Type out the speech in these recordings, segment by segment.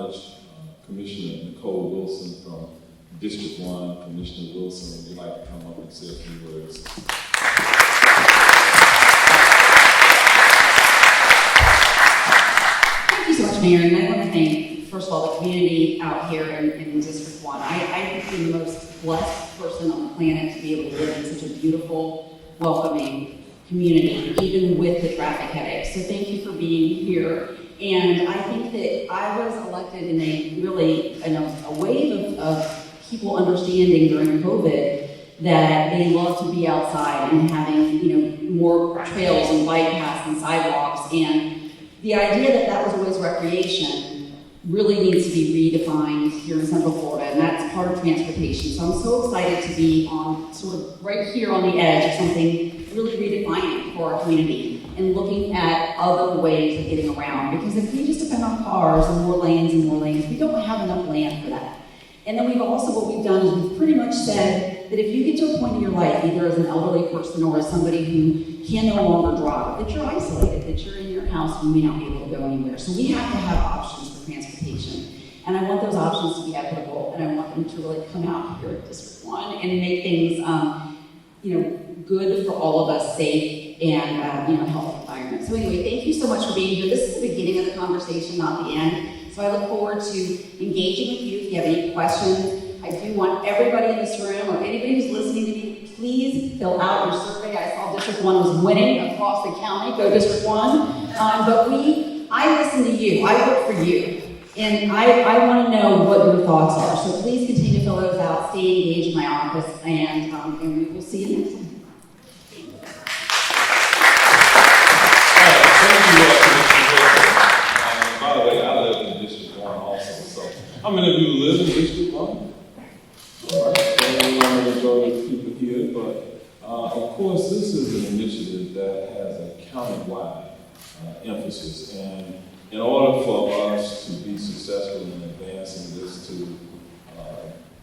acknowledge Commissioner Nicole Wilson from District 1. Commissioner Wilson, would you like to come up and say a few words? Thank you so much, Mayor, and I want to thank, first of all, the community out here in District 1. I think I'm the most blessed person on the planet to be able to live in such a beautiful, welcoming community, even with the traffic headaches. So thank you for being here. And I think that I was elected in a wave of people understanding during COVID that they love to be outside and having, more trails and bike paths and sidewalks. And the idea that was always recreation really needs to be redefined here in Central Florida, and that's part of transportation. So I'm so excited to be on sort of right here on the edge of something really redefining for our community and looking at other ways of getting around. Because if we just depend on cars and more lanes, we don't have enough land for that. And then what we've done is we've pretty much said that if you get to a point in your life, either as an elderly person or as somebody who can no longer drive, that you're isolated, that you're in your house, you may not be able to go anywhere. So we have to have options for transportation. And I want those options to be equitable, and I want them to really come out here at District 1 and make things, good for all of us, safe and, healthy environment. So anyway, thank you so much for being here. This is the beginning of the conversation, not the end. So I look forward to engaging with you if you have any questions. I do want everybody in this room or anybody who's listening to me, please fill out your survey. I saw District 1 was winning across the county. Go District 1. I listen to you. I work for you. And I want to know what your thoughts are. So please continue to fill those out, stay engaged in my office, and we will see you next time. By the way, I live in District 1 also, so how many of you live in District 1? All right, I'm the majority of people here, but of course this is an initiative that has a county-wide emphasis, and in order for us to be successful in advancing this to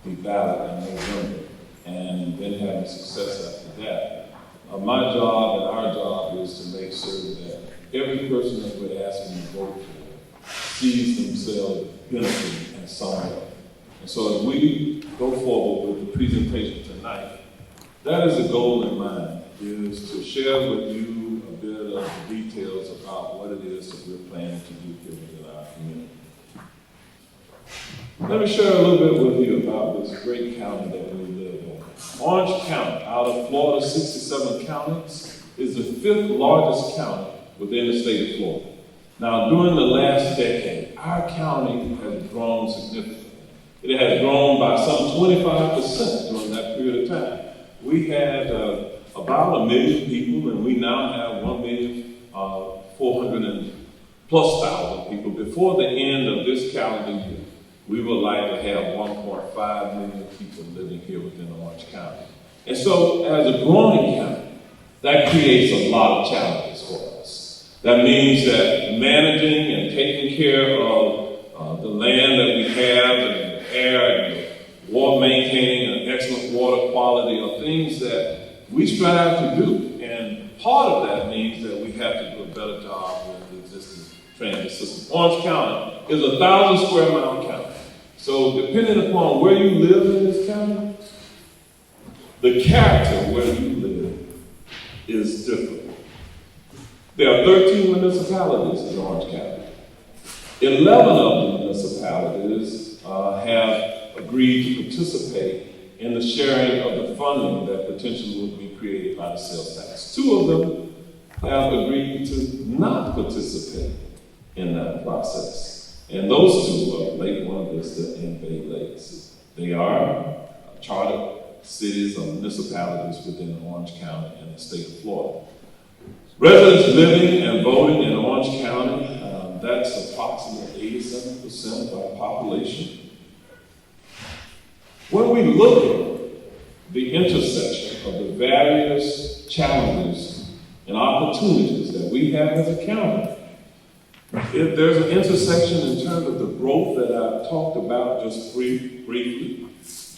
be valid in November, and then having success after that, my job and our job is to make sure that every person that we're asking to vote for sees themselves benefiting in some way. And so as we go forward with the presentation tonight, that is the goal in mind, is to share with you a bit of the details about what it is that we're planning to do here within our community. Let me share a little bit with you about this great county that we live in. Orange County, out of Florida's 67 counties, is the 5th largest county within the state of Florida. Now, during the last decade, our county has grown significantly. It has grown by some 25% during that period of time. We had about 1 million people, and we now have 1,400,000+ people. Before the end of this calendar year, we would like to have 1.5 million people living here within Orange County. And so, as a growing county, that creates a lot of challenges for us. That means that managing and taking care of the land that we have and the air and the water, maintaining an excellent water quality are things that we strive to do. And part of that means that we have to do a better job with the existing transit system. Orange County is a 1,000 square mile county. So depending upon where you live in this county, the character where you live is different. There are 13 municipalities in Orange County. 11 of the municipalities have agreed to participate in the sharing of the funding that potentially will be created by the sales tax. 2 of them have agreed to not participate in that process. And those 2 are Lake Buena Vista and Bay Lakes. They are chartered cities or municipalities within Orange County and the state of Florida. Residents living and voting in Orange County, that's approximately 87% of our population. When we look at the intersection of the various challenges and opportunities that we have as a county, if there's an intersection in terms of the growth that I've talked about just briefly,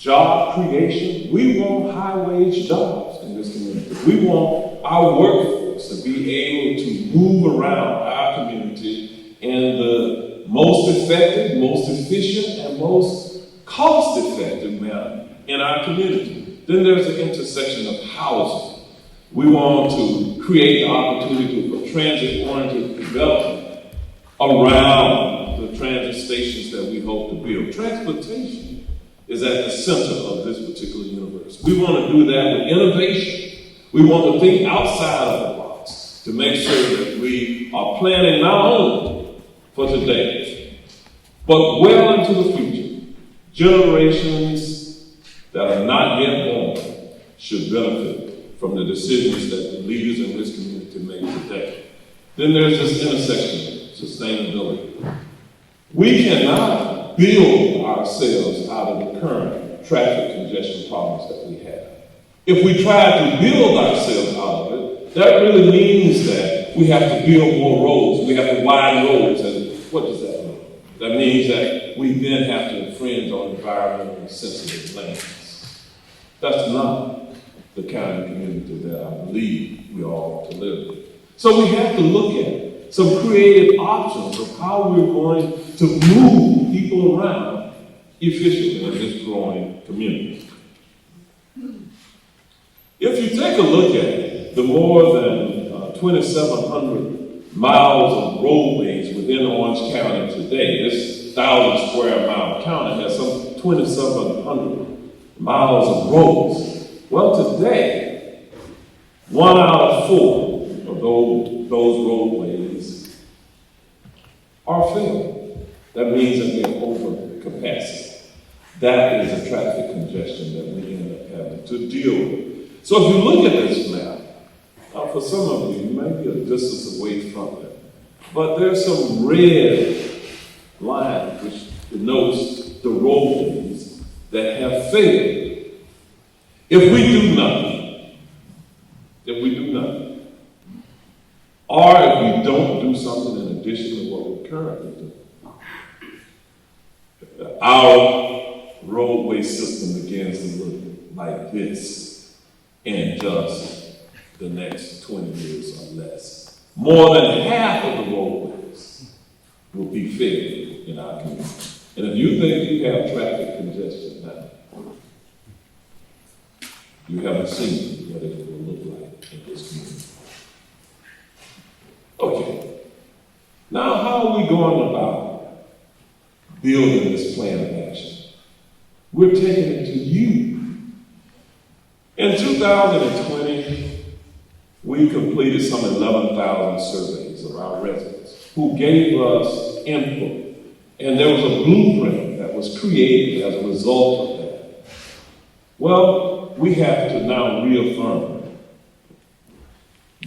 job creation. We want high-wage jobs in this community. We want our workforce to be able to move around our community in the most effective, most efficient, and most cost-effective manner in our community. Then there's the intersection of housing. We want to create the opportunity for transit-oriented development around the transit stations that we hope to build. Transportation is at the center of this particular universe. We want to do that with innovation. We want to think outside of the box to make sure that we are planning not only for today, but well into the future. Generations that are not yet born should benefit from the decisions that the leaders in this community make today. Then there's this intersection, sustainability. We cannot build ourselves out of the current traffic congestion problems that we have. If we try to build ourselves out of it, that really means that we have to build more roads. We have to widen roads. And what does that mean? That means that we then have to infringe on environmentally sensitive lands. That's not the kind of community that I believe we all want to live in. So we have to look at some creative options of how we're going to move people around efficiently in this growing community. If you take a look at it, the more than 2,700 miles of roadways within Orange County today, this 1,000 square mile county has some 2,700 miles of roads. Well, today, 1 out of 4 of those roadways are filled. That means that they're over capacity. That is a traffic congestion that we end up having to deal with. So if you look at this map, for some of you, you might be a distance away from it, but there's some red line which denotes the roadways that have failed. If we do nothing, or if we don't do something in addition to what we currently do, our roadway system begins to look like this in just the next 20 years or less. More than half of the roadways will be failed in our community. And if you think you have traffic congestion now, you haven't seen what it will look like in this community. Okay. Now, how are we going about building this plan of action? We're taking it to you. In 2020, we completed some 11,000 surveys of our residents who gave us input. And there was a blueprint that was created as a result of that. Well, we have to now reaffirm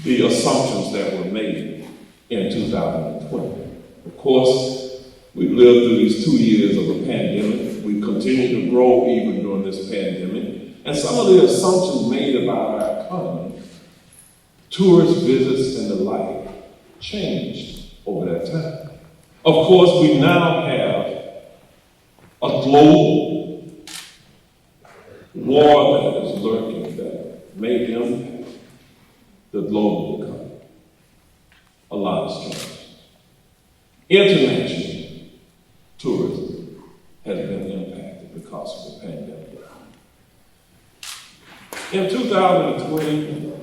the assumptions that were made in 2020. Of course, we've lived through these 2 years of a pandemic. We continue to grow even during this pandemic. And some of the assumptions made about our economy, tourist visits and the like, changed over that time. Of course, we now have a global war that is lurking that may impact the global economy. A lot has changed. International tourism has been impacted because of the pandemic. In 2020,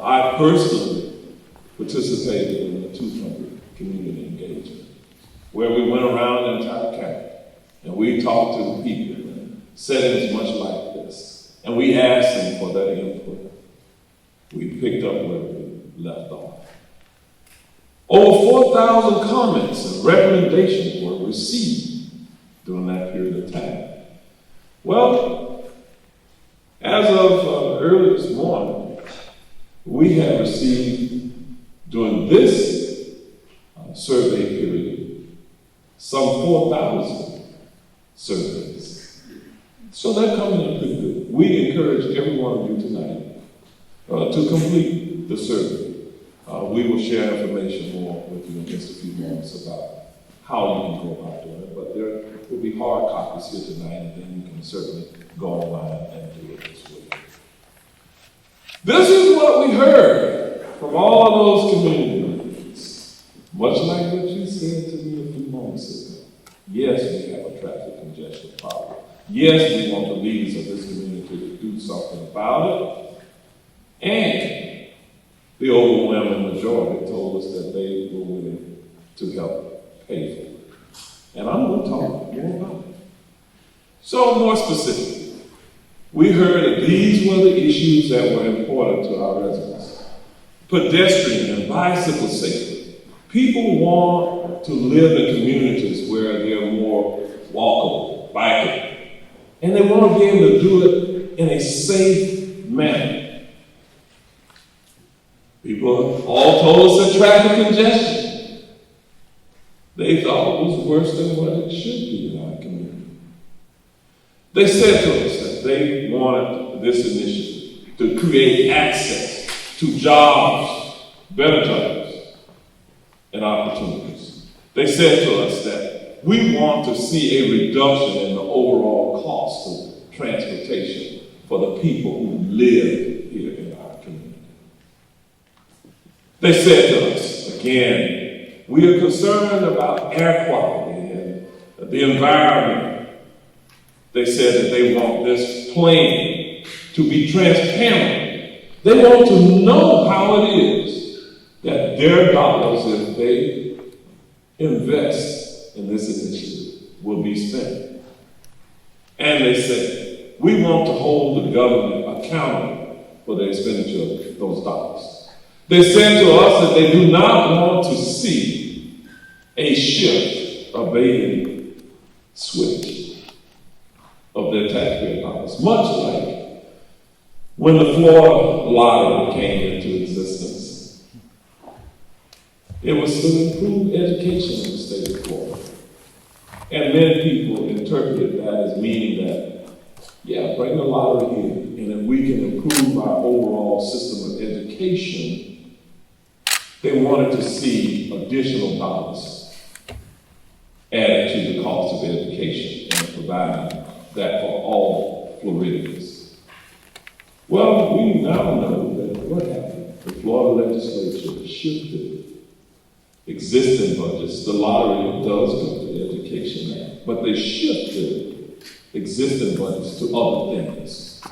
I personally participated in the 200 community engagement, where we went around the entire county and we talked to the people in settings much like this. And we asked them for their input. We picked up where we left off. Over 4,000 comments and recommendations were received during that period of time. Well, as of early this morning, we have received, during this survey period, some 4,000 surveys. So they're coming in pretty good. We encourage every one of you tonight to complete the survey. We will share information more with you in just a few moments about how you can go about doing it, but there will be hard copies here tonight, and then you can certainly go online and do it this way. This is what we heard from all of those community members, much like what you said to me a few moments government system. Yes, we have a traffic congestion problem. Yes, we want the leaders of this community to do something about it. And the overwhelming majority told us that they were willing to help pay for it. And I'm going to talk more about it. So more specifically, we heard that these were the issues that were important to our residents. Pedestrian and bicycle safety. People want to live in communities where they're more walkable, bikeable. And they want to be able to do it in a safe manner. People all told us that traffic congestion, they thought it was worse than what it should be in our community. They said to us that they wanted this initiative to create access to jobs, better jobs, and opportunities. They said to us that we want to see a reduction in the overall cost of transportation for the people who live here in our community. They said to us, again, we are concerned about air quality and the environment. They said that they want this plan to be transparent. They want to know how it is that their dollars, if they invest in this initiative, will be spent. And they said, we want to hold the government accountable for the expenditure of those dollars. They said to us that they do not want to see a shift, a bait and switch of their taxpayer dollars, much like when the Florida lottery came into existence. It was to improve education in the state of Florida. And many people interpreted that as meaning that, yeah, bring the lottery here, and if we can improve our overall system of education, they wanted to see additional dollars added to the cost of education and provide that for all Floridians. Well, we now know that what happened. The Florida legislature shifted existing budgets. The lottery does go to the Education Act, but they shifted existing budgets to other things.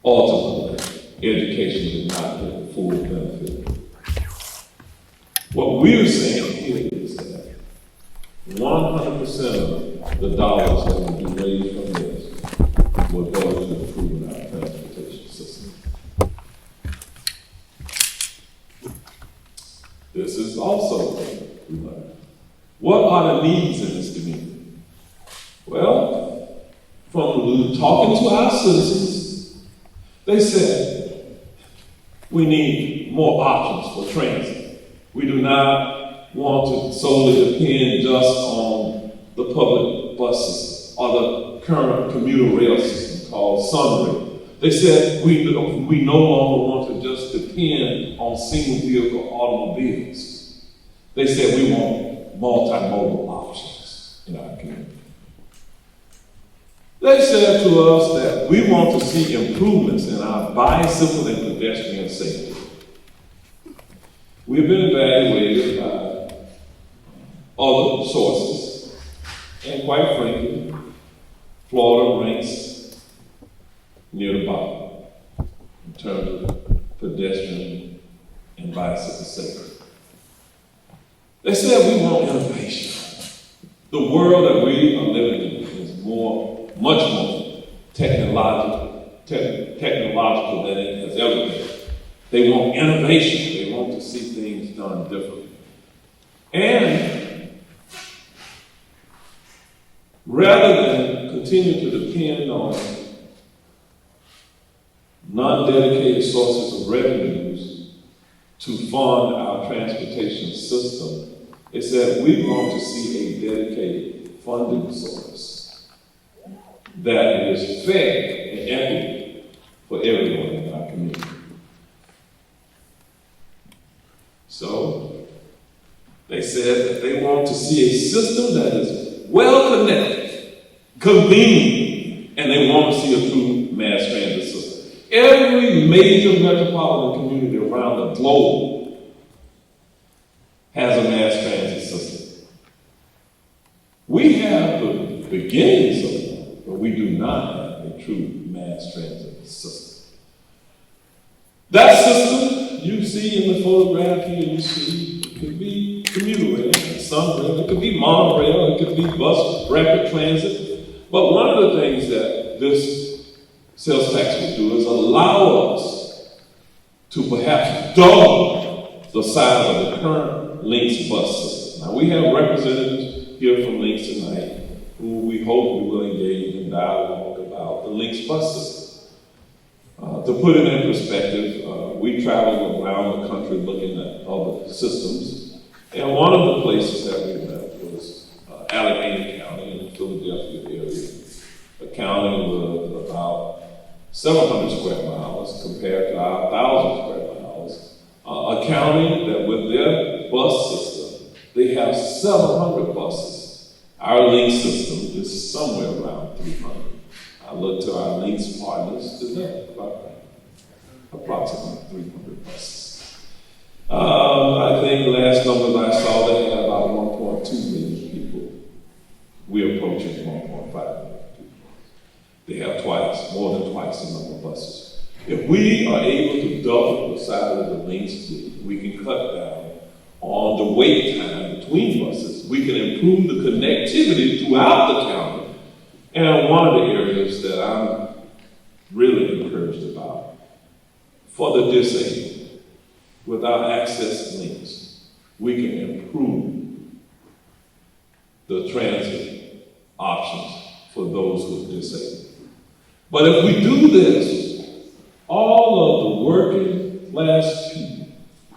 Ultimately, education did not get the full benefit. What we're saying here is that 100% of the dollars that will be raised from this will go to improving our transportation system. This is also we learned. What are the needs in this community? Well, from talking to our citizens, they said we need more options for transit. We do not want to solely depend just on the public buses or the current commuter rail system called Sunray. They said we no longer want to just depend on single vehicle automobiles. They said we want multimodal options in our community. They said to us that we want to see improvements in our bicycle and pedestrian safety. We've been evaluated by other sources, and quite frankly, Florida ranks near the bottom in terms of pedestrian and bicycle safety. They said we want innovation. The world that we are living in is much more technological than it has ever been. They want innovation. They want to see things done differently. And rather than continue to depend on non-dedicated sources of revenues to fund our transportation system, it said we want to see a dedicated funding source that is fair and equitable for everyone in our community. So, they said that they want to see a system that is well connected, convenient, and they want to see a true mass transit system. Every major metropolitan community around the globe has a mass transit system. We have the beginnings of one, but we do not have a true mass transit system. That system you see in the photograph here, you see, it could be commuter rail, some rail, it could be monorail, it could be bus, rapid transit. But one of the things that this sales tax would do is allow us to perhaps double the size of the current Lynx bus system. Now, we have representatives here from Lynx tonight who we hope we will engage in dialogue about the Lynx bus system. To put it in perspective, we traveled around the country looking at other systems, and one of the places that we went was Allegheny County in the Philadelphia area. A county with about 700 square miles compared to our 1,000 square miles. A county that with their bus system, they have 700 buses. Our link system is somewhere around 300. I look to our links partners today, about approximately 300 buses. I think the last numbers I saw, they had about 1.2 million people. We're approaching 1.5 million people. They have more than twice the number of buses. If we are able to double the size of the links fleet, we can cut down on the wait time between buses. We can improve the connectivity throughout the county. And one of the areas that I'm really encouraged about, for the disabled, with our access links, we can improve the transit options for those who are disabled. But if we do this, all of the working class people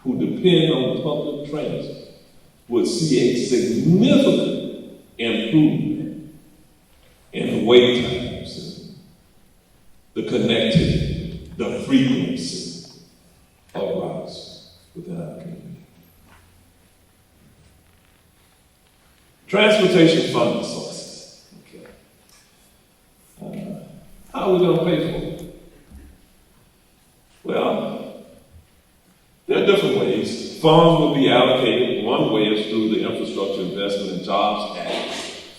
who depend on public transit would see a significant improvement in the wait times, the connectivity, the frequency of routes within our community. Transportation funding sources. Okay. How are we going to pay for it? Well, there are different ways. Funds will be allocated. One way is through the Infrastructure Investment and Jobs Act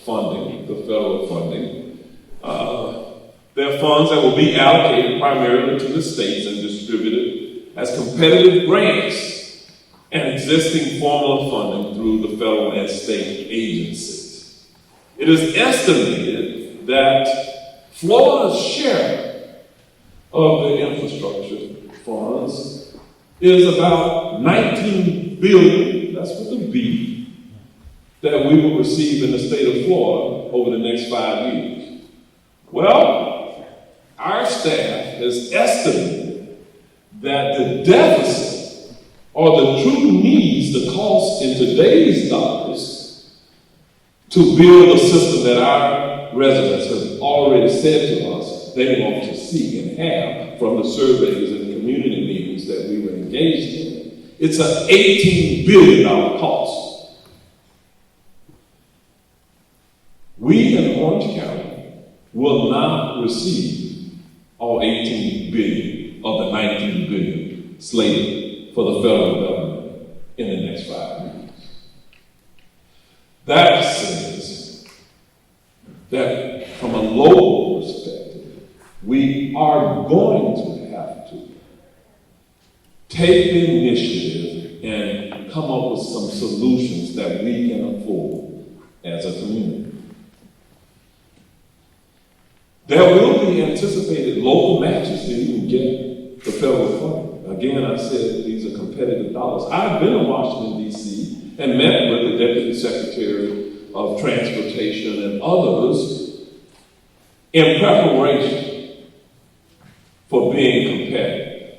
funding, the federal funding. There are funds that will be allocated primarily to the states and distributed as competitive grants and existing formula funding through the federal and state agencies. It is estimated that Florida's share of the infrastructure funds is about $19 billion, that's with a B, that we will receive in the state of Florida over the next 5 years. Well, our staff has estimated that the deficit or the true needs, the cost in today's dollars to build a system that our residents have already said to us they want to see and have from the surveys and the community meetings that we were engaged in. It's an $18 billion cost. We in Orange County will not receive all 18 billion of the 19 billion slated for the federal government in the next 5 years. That says that from a local perspective, we are going to have to take the initiative and come up with some solutions that we can afford as a community. There will be anticipated local matches to even get the federal funding. Again, I said these are competitive dollars. I've been in Washington, D.C. and met with the Deputy Secretary of Transportation and others in preparation for being competitive.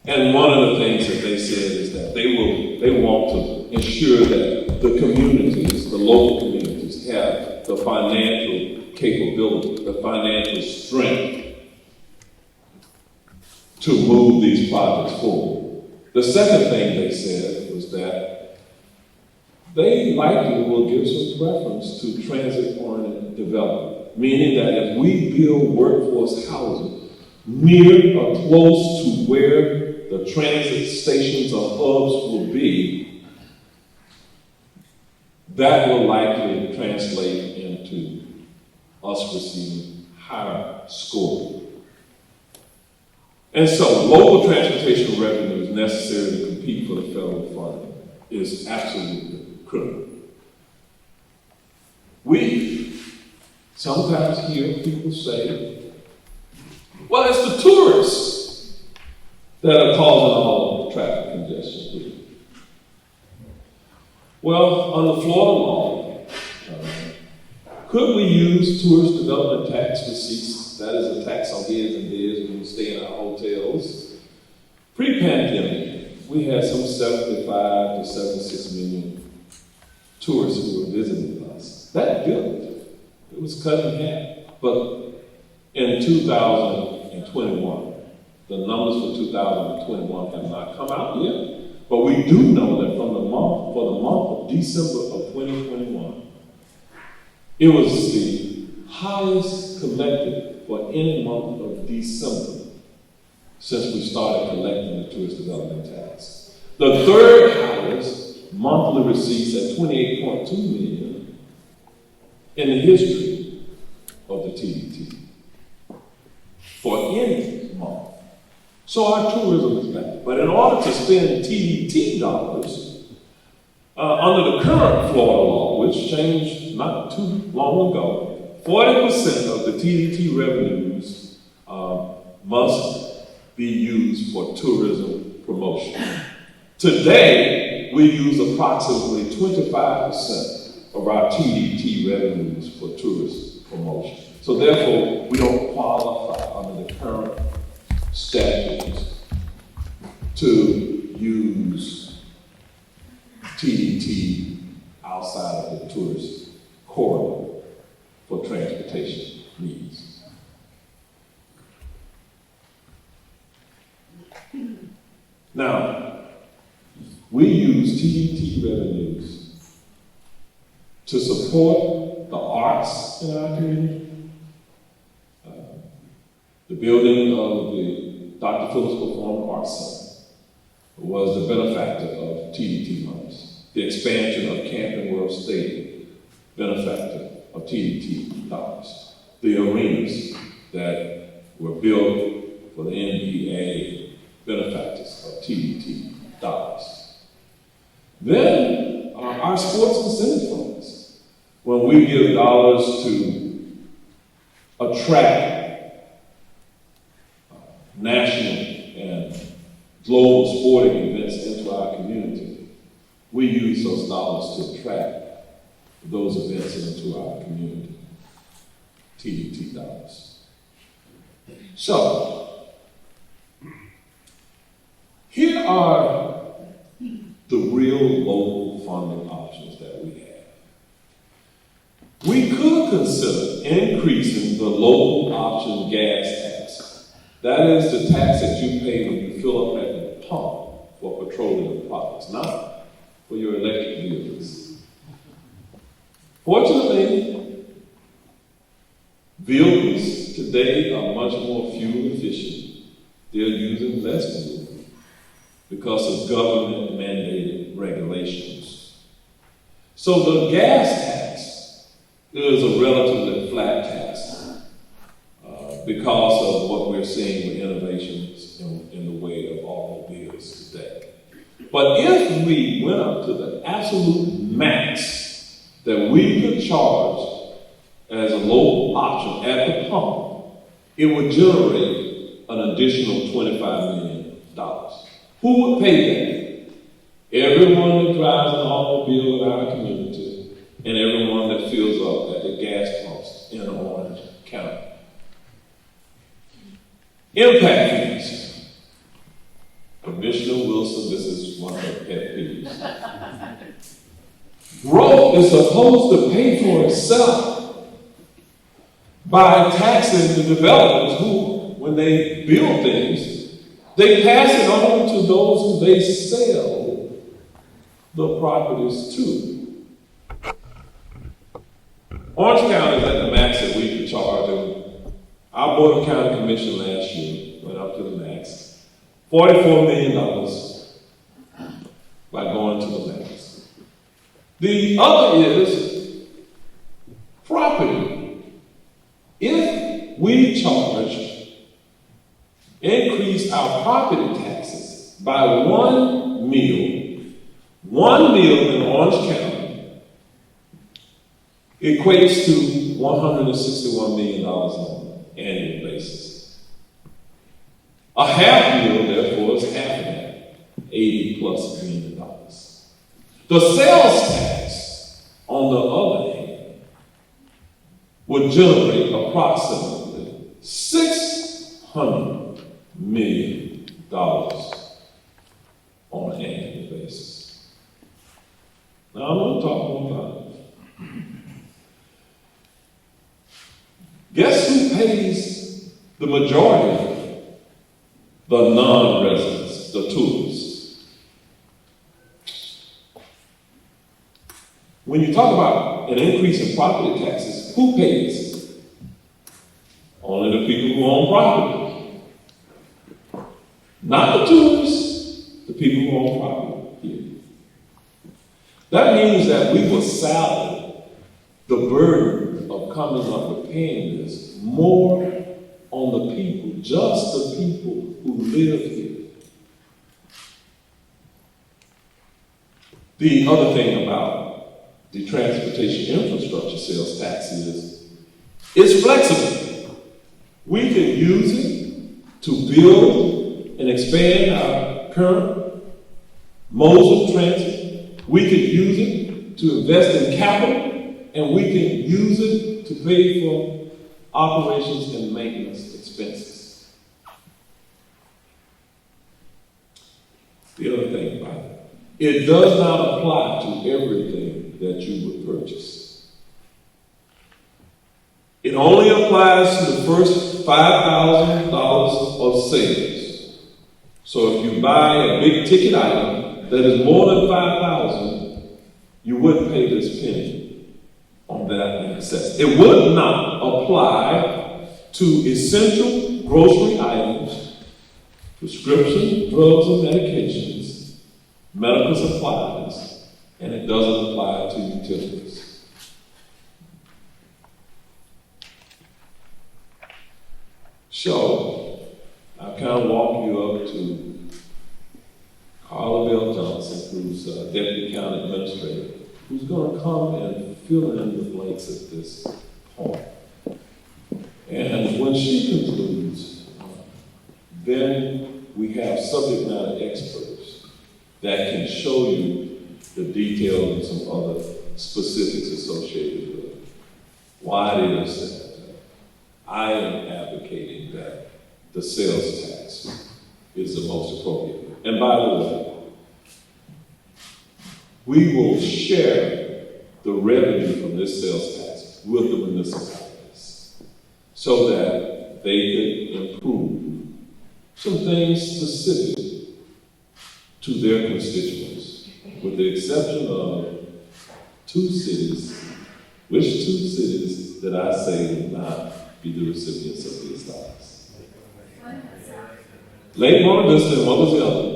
And one of the things that they said is that they want to ensure that the communities, the local communities, have the financial capability, the financial strength to move these projects forward. The second thing they said was that they likely will give some preference to transit-oriented development, meaning that if we build workforce housing near or close to where the transit stations or hubs will be, that will likely translate into us receiving higher score. And so local transportation revenue is necessary to compete for the federal funding is absolutely critical. We sometimes hear people say, well, it's the tourists that are causing all of the traffic congestion here. Well, under Florida law, could we use tourist development tax receipts? That is a tax on heads and beds when we stay in our hotels. Pre-pandemic, we had some 75 to 76 million tourists who were visiting us. That good. It was cut in half. But in 2021, the numbers for 2021 have not come out yet. But we do know that for the month of December of 2021, it was the highest collected for any month of December since we started collecting the tourist development tax. The third highest monthly receipts at 28.2 million in the history of the TDT for any month. So our tourism is back. But in order to spend TDT dollars, under the current Florida law, which changed not too long ago, 40% of the TDT revenues must be used for tourism promotion. Today, we use approximately 25% of our TDT revenues for tourist promotion. So therefore, we don't qualify under the current statutes to use TDT outside of the tourist corridor for transportation needs. Now, we use TDT revenues to support the arts in our community. The building of the Dr. Phillips Performing Arts Center was the benefactor of TDT funds. The expansion of Camping World Stadium, benefactor of TDT dollars. The arenas that were built for the NBA, benefactors of TDT dollars. Then our sports incentive funds. When we give dollars to attract national and global sporting events into our community, we use those dollars to attract those events into our community, TDT dollars. So, here are the real local funding options that we have. We could consider increasing the local option gas tax. That is the tax that you pay when you fill up at the pump for petroleum products, not for your electric vehicles. Fortunately, vehicles today are much more fuel efficient. They're using less fuel because of government mandated regulations. So the gas tax is a relatively flat tax because of what we're seeing with innovations in the way of automobiles today. But if we went up to the absolute max that we could charge as a local option at the pump, it would generate an additional $25 million. Who would pay that? Everyone that drives an automobile in our community and everyone that fills up at the gas pumps in Orange County. Impact fees. Commissioner Wilson, this is one of her pet peeves. Growth is supposed to pay for itself by taxing the developers who, when they build things, they pass it on to those who they sell the properties to. Orange County is at the max that we could charge them. Our Board of County Commission last year went up to the max. $44 million by going to the max. The other is property. If we increase our property taxes by $1 million in Orange County equates to $161 million on an annual basis. A half mil, therefore, is half of that, $80+ million. The sales tax, on the other hand, would generate approximately $600 million on an annual basis. Now I'm going to talk more about it. Guess who pays the majority of it? The non-residents, the tourists. When you talk about an increase in property taxes, who pays? Only the people who own property. Not the tourists, the people who own property here. That means that we will salary the burden of coming up with paying this more on the people, just the people who live here. The other thing about the transportation infrastructure sales tax is it's flexible. We can use it to build and expand our current modes of transit. We can use it to invest in capital, and we can use it to pay for operations and maintenance expenses. The other thing about it does not apply to everything that you would purchase. It only applies to the first $5,000 of sales. So if you buy a big ticket item that is more than $5,000, you wouldn't pay this penny on that in excess. It would not apply to essential grocery items, prescription drugs and medications, medical supplies, and it doesn't apply to utilities. So, I've kind of walked you up to Carla Bell Johnson, who's Deputy County Administrator, who's going to come and fill in the blanks at this point. And when she concludes, then we have subject matter experts that can show you the details and some other specifics associated with it. Why it is that I am advocating that the sales tax is the most appropriate. And by the way, we will share the revenue from this sales tax with the municipalities so that they can improve some things specific to their constituents, with the exception of two cities. Which two cities that I say will not be the recipients of these dollars? Lake Monte Vista, and what was the other?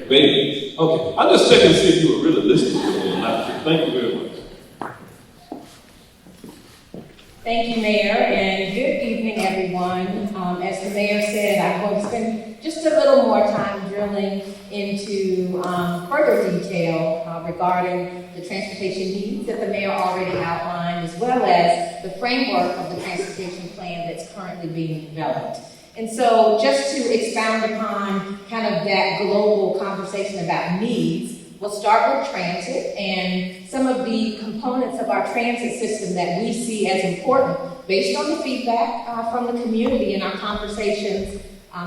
Baby. Okay, I'm just checking to see if you were really listening to me or not. Thank you very much. Thank you, Mayor, and good evening, everyone. As the Mayor said, I'm going to spend just a little more time drilling into further detail regarding the transportation needs that the Mayor already outlined, as well as the framework of the transportation plan that's currently being developed. And so just to expound upon kind of that global conversation about needs, we'll start with transit and some of the components of our transit system that we see as important based on the feedback from the community in our conversations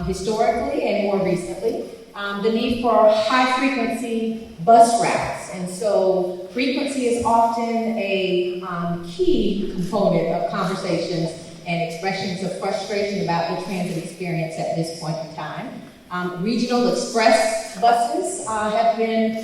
historically and more recently. The need for high-frequency bus routes. And so frequency is often a key component of conversations and expressions of frustration about the transit experience at this point in time. Regional express buses have been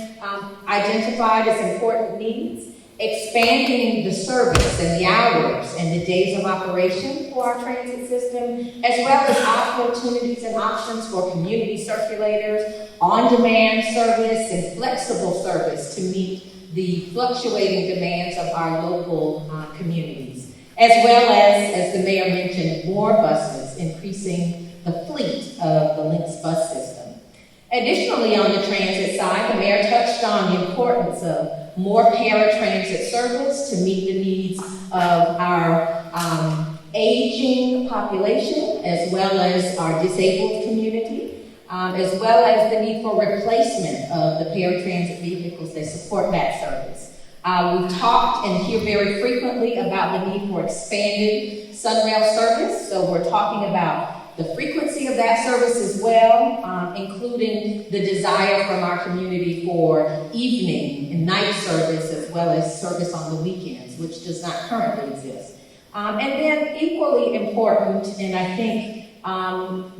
identified as important needs. Expanding the service and the hours and the days of operation for our transit system, as well as opportunities and options for community circulators, on-demand service, and flexible service to meet the fluctuating demands of our local communities, as well as the mayor mentioned, more buses, increasing the fleet of the Lynx bus system. Additionally, on the transit side, the mayor touched on the importance of more paratransit service to meet the needs of our aging population, as well as our disabled community, as well as the need for replacement of the paratransit vehicles that support that service. We've talked and hear very frequently about the need for expanded Sunrail service, so we're talking about the frequency of that service as well, including the desire from our community for evening and night service, as well as service on the weekends, which does not currently exist. And then equally important, and I think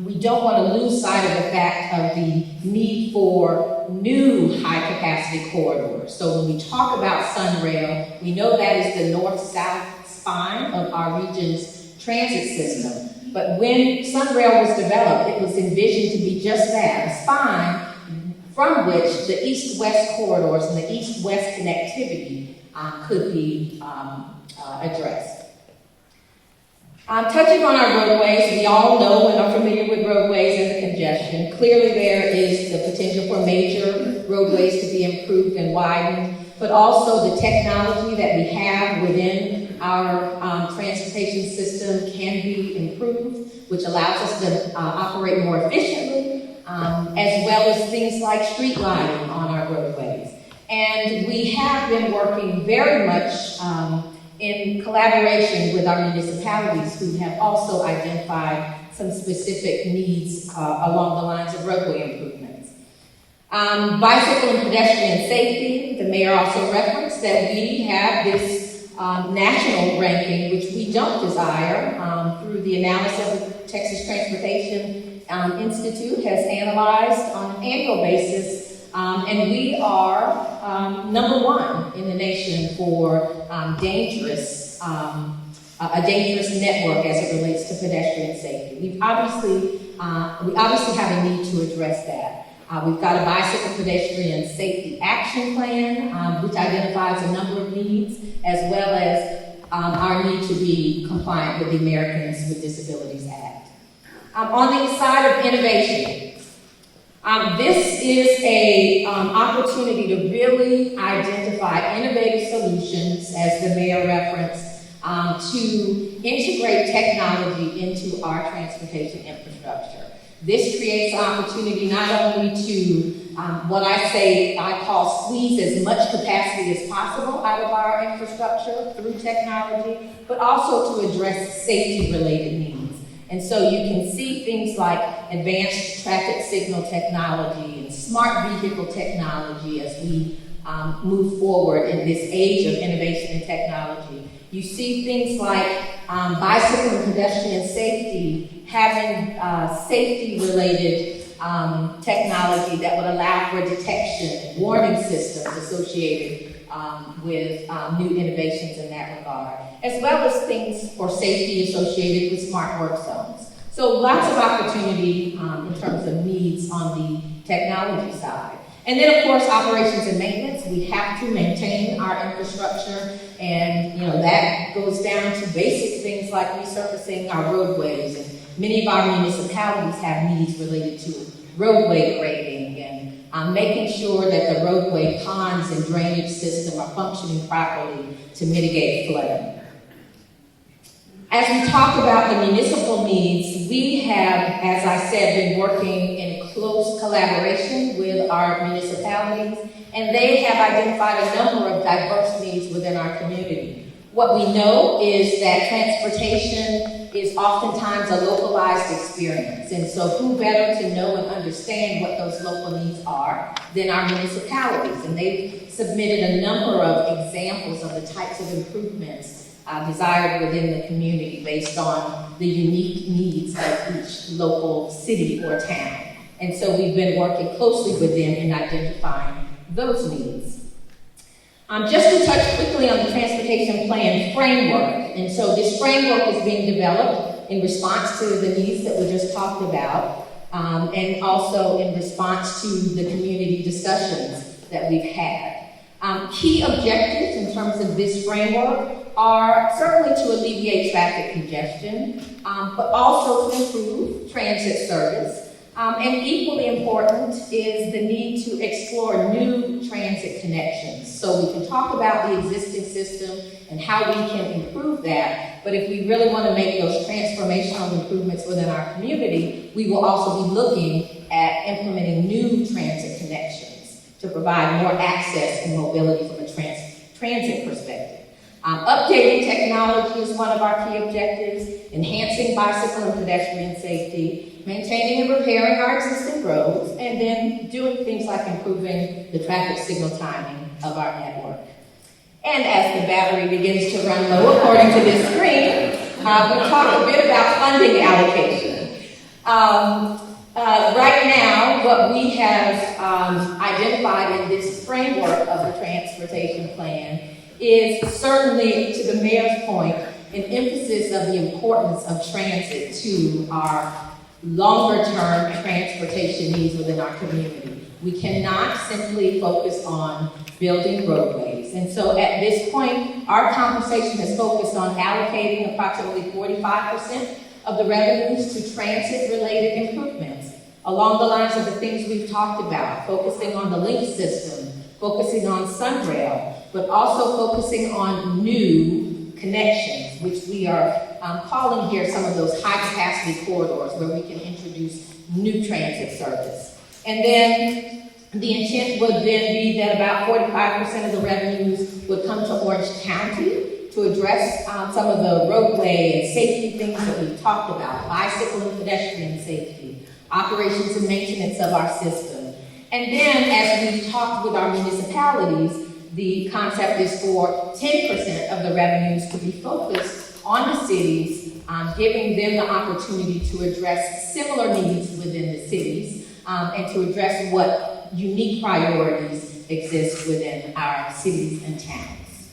we don't want to lose sight of the fact of the need for new high-capacity corridors. So when we talk about Sunrail, we know that is the north-south spine of our region's transit system. But when Sunrail was developed, it was envisioned to be just that, a spine from which the east-west corridors and the east-west connectivity could be addressed. Touching on our roadways, we all know and are familiar with roadways and the congestion. Clearly there is the potential for major roadways to be improved and widened, but also the technology that we have within our transportation system can be improved, which allows us to operate more efficiently, as well as things like street lighting on our roadways. And we have been working very much in collaboration with our municipalities who have also identified some specific needs along the lines of roadway improvements. Bicycle and pedestrian safety, the mayor also referenced that we have this national ranking, which we don't desire, through the analysis of the Texas Transportation Institute has analyzed on an annual basis, and we are number one in the nation for a dangerous network as it relates to pedestrian safety. We obviously have a need to address that. We've got a bicycle pedestrian safety action plan, which identifies a number of needs, as well as our need to be compliant with the Americans with Disabilities Act. On the side of innovation, this is an opportunity to really identify innovative solutions, as the mayor referenced, to integrate technology into our transportation infrastructure. This creates an opportunity not only to, what I call squeeze as much capacity as possible out of our infrastructure through technology, but also to address safety-related needs. And so you can see things like advanced traffic signal technology and smart vehicle technology as we move forward in this age of innovation and technology. You see things like bicycle and pedestrian safety having safety-related technology that would allow for detection and warning systems associated with new innovations in that regard, as well as things for safety associated with smart work zones. So lots of opportunity in terms of needs on the technology side. And then, of course, operations and maintenance. We have to maintain our infrastructure, and that goes down to basic things like resurfacing our roadways. And many of our municipalities have needs related to roadway grading and making sure that the roadway ponds and drainage system are functioning properly to mitigate flooding. As we talk about the municipal needs, we have, as I said, been working in close collaboration with our municipalities, and they have identified a number of diverse needs within our community. What we know is that transportation is oftentimes a localized experience, and so who better to know and understand what those local needs are than our municipalities, and they've submitted a number of examples of the types of improvements desired within the community based on the unique needs of each local city or town. And so we've been working closely with them in identifying those needs. Just to touch quickly on the transportation plan framework. And so this framework is being developed in response to the needs that we just talked about, and also in response to the community discussions that we've had. Key objectives in terms of this framework are certainly to alleviate traffic congestion, but also to improve transit service. And equally important is the need to explore new transit connections. So we can talk about the existing system and how we can improve that, but if we really want to make those transformational improvements within our community, we will also be looking at implementing new transit connections to provide more access and mobility from a transit perspective. Updating technology is one of our key objectives, enhancing bicycle and pedestrian safety, maintaining and repairing our existing roads, and then doing things like improving the traffic signal timing of our network. And as the battery begins to run low, according to this screen, we'll talk a bit about funding allocation. Right now, what we have identified in this framework of the transportation plan is certainly, to the mayor's point, an emphasis of the importance of transit to our longer-term transportation needs within our community. We cannot simply focus on building roadways. And so at this point, our conversation has focused on allocating approximately 45% of the revenues to transit-related improvements, along the lines of the things we've talked about, focusing on the link system, focusing on Sunrail, but also focusing on new connections, which we are calling here some of those high-capacity corridors where we can introduce new transit service. And then the intent would then be that about 45% of the revenues would come to Orange County to address some of the roadway and safety things that we've talked about, bicycle and pedestrian safety, operations and maintenance of our system. And then, as we've talked with our municipalities, the concept is for 10% of the revenues to be focused on the cities, giving them the opportunity to address similar needs within the cities, and to address what unique priorities exist within our cities and towns.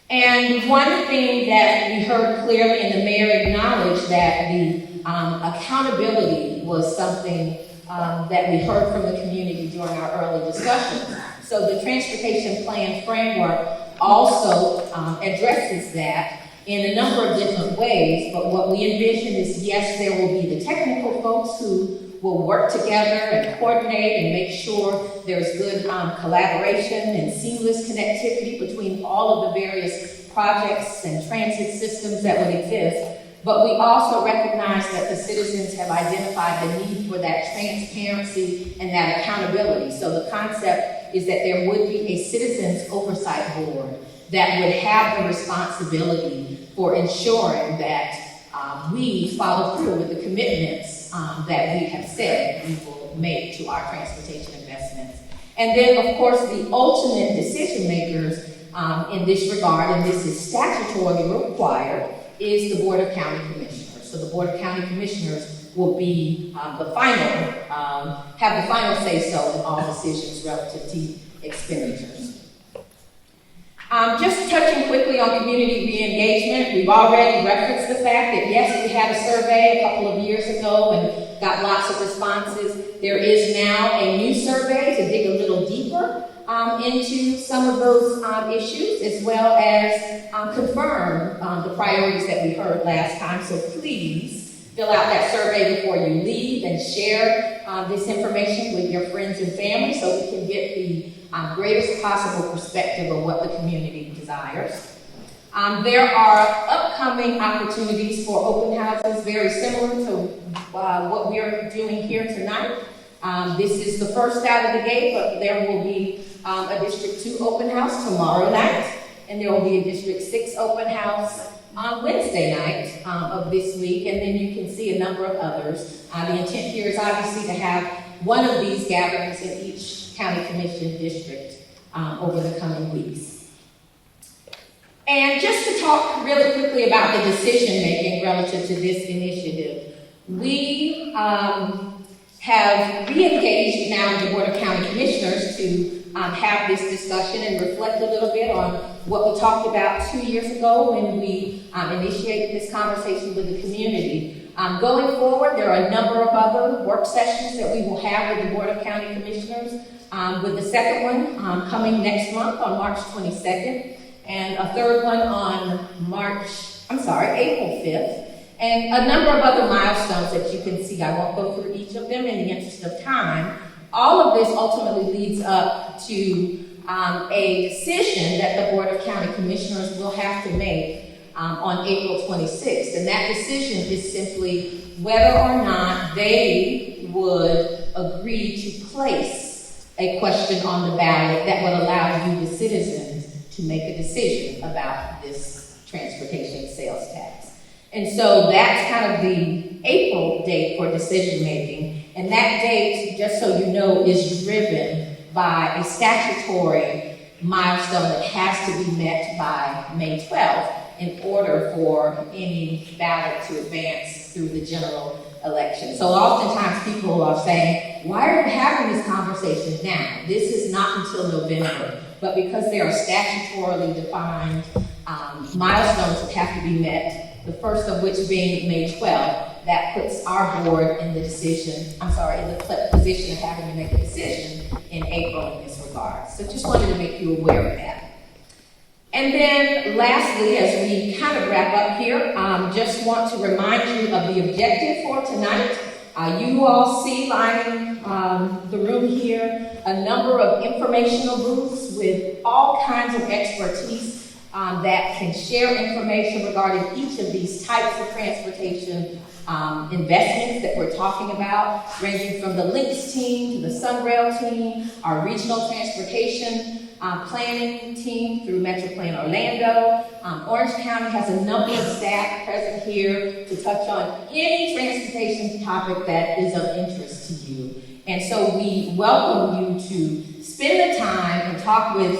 And one thing that we heard clearly, and the mayor acknowledged that the accountability was something that we heard from the community during our early discussions. So the transportation plan framework also addresses that in a number of different ways, but what we envision is, yes, there will be the technical folks who will work together and coordinate and make sure there's good collaboration and seamless connectivity between all of the various projects and transit systems that would exist. But we also recognize that the citizens have identified the need for that transparency and that accountability. So the concept is that there would be a citizens oversight board that would have the responsibility for ensuring that we follow through with the commitments that we have said we will make to our transportation investments. And then, of course, the ultimate decision makers in this regard, and this is statutorily required, is the Board of County Commissioners. So the Board of County Commissioners will be have the final say-so in all decisions relative to expenditures. Just touching quickly on community re-engagement, we've already referenced the fact that yes, we had a survey a couple of years ago and got lots of responses. There is now a new survey to dig a little deeper into some of those issues, as well as confirm the priorities that we heard last time. So please fill out that survey before you leave and share this information with your friends and family so we can get the greatest possible perspective of what the community desires. There are upcoming opportunities for open houses very similar to what we are doing here tonight. This is the first out of the gate, but there will be a District 2 open house tomorrow night, and there will be a District 6 open house on Wednesday night of this week, and then you can see a number of others. The intent here is obviously to have one of these gatherings in each county commission district over the coming weeks. And just to talk really quickly about the decision-making relative to this initiative, we have re-engaged now the Board of County Commissioners to have this discussion and reflect a little bit on what we talked about 2 years ago when we initiated this conversation with the community. Going forward, there are a number of other work sessions that we will have with the Board of County Commissioners with the second one coming next month on March 22nd, and a third one on April 5th, and a number of other milestones that you can see. I won't go through each of them in the interest of time. All of this ultimately leads up to a decision that the Board of County Commissioners will have to make on April 26th. And that decision is simply whether or not they would agree to place a question on the ballot that would allow you, the citizens, to make a decision about this transportation sales tax. And so that's kind of the April date for decision making. And that date, just so you know, is driven by a statutory milestone that has to be met by May 12th in order for any ballot to advance through the general election. So oftentimes people are saying, why are we having this conversation now? This is not until November. But because there are statutorily defined milestones that have to be met, the first of which being May 12th, that puts our board in the position of having to make a decision in April in this regard. So just wanted to make you aware of that. And then lastly, as we kind of wrap up here, just want to remind you of the objective for tonight. You all see lining the room here a number of informational booths with all kinds of expertise that can share information regarding each of these types of transportation investments that we're talking about, ranging from the Links team to the Sunrail team, our regional transportation planning team through Metro Plan Orlando. Orange County has a number of staff present here to touch on any transportation topic that is of interest to you. And so we welcome you to spend the time and talk with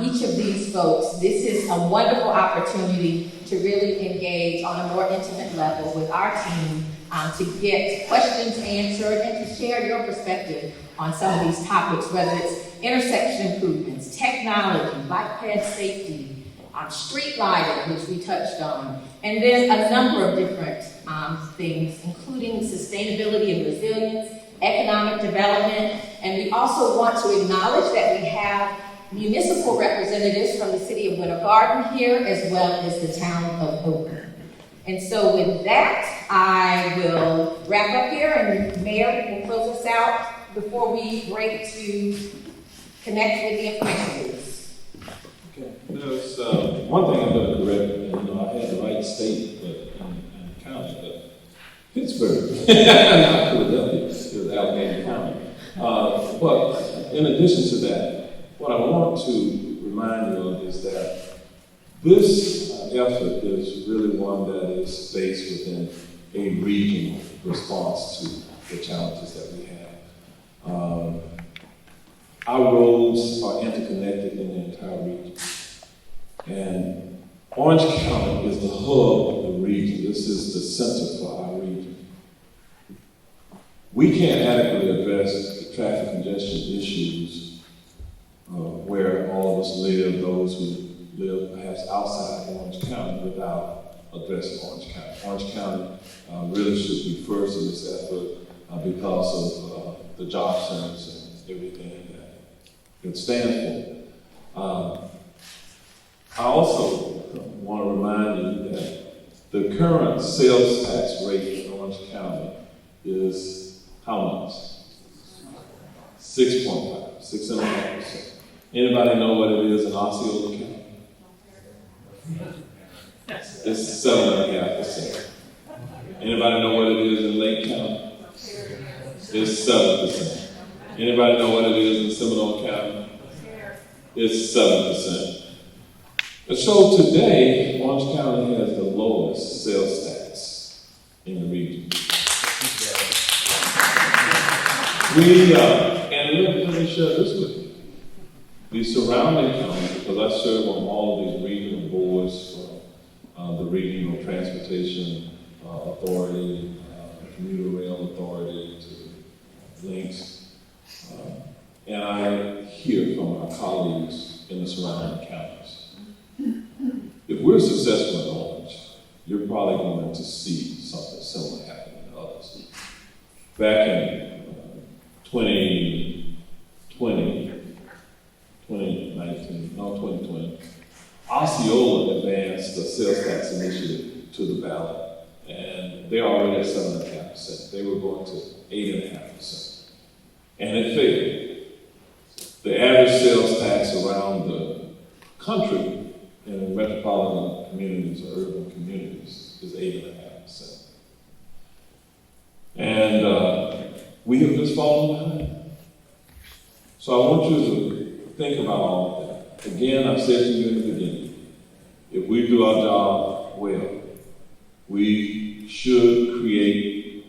each of these folks. This is a wonderful opportunity to really engage on a more intimate level with our team to get questions answered and to share your perspective on some of these topics, whether it's intersection improvements, technology, bike ped safety, street lighting, which we touched on, and then a number of different things, including sustainability and resilience, economic development, and we also want to acknowledge that we have municipal representatives from the city of Winter Garden here, as well as the town of Oakland. And so with that, I will wrap up here, and Mayor will close us out before we break to connect with the information booths. Okay. There's one thing I'm going to correct. I had the right state, but in county, but Pittsburgh, not Philadelphia, it was Allegheny County. But in addition to that, what I want to remind you of is that this effort is really one that is based within a regional response to the challenges that we have. Our roads are interconnected in the entire region. And Orange County is the hub of the region. This is the center for our region. We can't adequately address the traffic congestion issues where all of us live, those who live perhaps outside Orange County, without addressing Orange County. Orange County really should be first in this effort because of the job centers and everything that it stands for. I also want to remind you that the current sales tax rate in Orange County is how much? 6.5, 6.5%. Anybody know what it is in Osceola County? It's 7.5%. Anybody know what it is in Lake County? It's 7%. Anybody know what it is in Seminole County? It's 7%. And so today, Orange County has the lowest sales tax in the region. And let me share this with you. The surrounding counties, because I serve on all of these regional boards from the Regional Transportation Authority, Commuter Rail Authority, to Links, and I hear from our colleagues in the surrounding counties. If we're successful in Orange, you're probably going to see something similar happen in others. Back in 2020, 2020, Osceola advanced the sales tax initiative to the ballot, and they're already at 7.5%. They were going to 8.5%. And it failed. The average sales tax around the country in metropolitan communities or urban communities is 8.5%. And we have just fallen behind. So I want you to think about all of that. Again, I said to you in the beginning, if we do our job well, we should create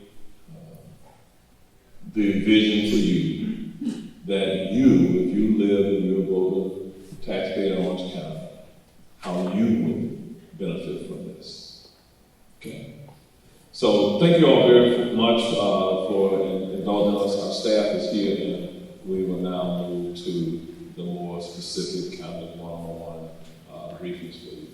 the vision for you that you, if you live and you're a voter, taxpayer in Orange County, how you would benefit from this. Okay. So thank you all very much for indulging us. Our staff is here, and we will now move to the more specific kind of one-on-one briefings for you.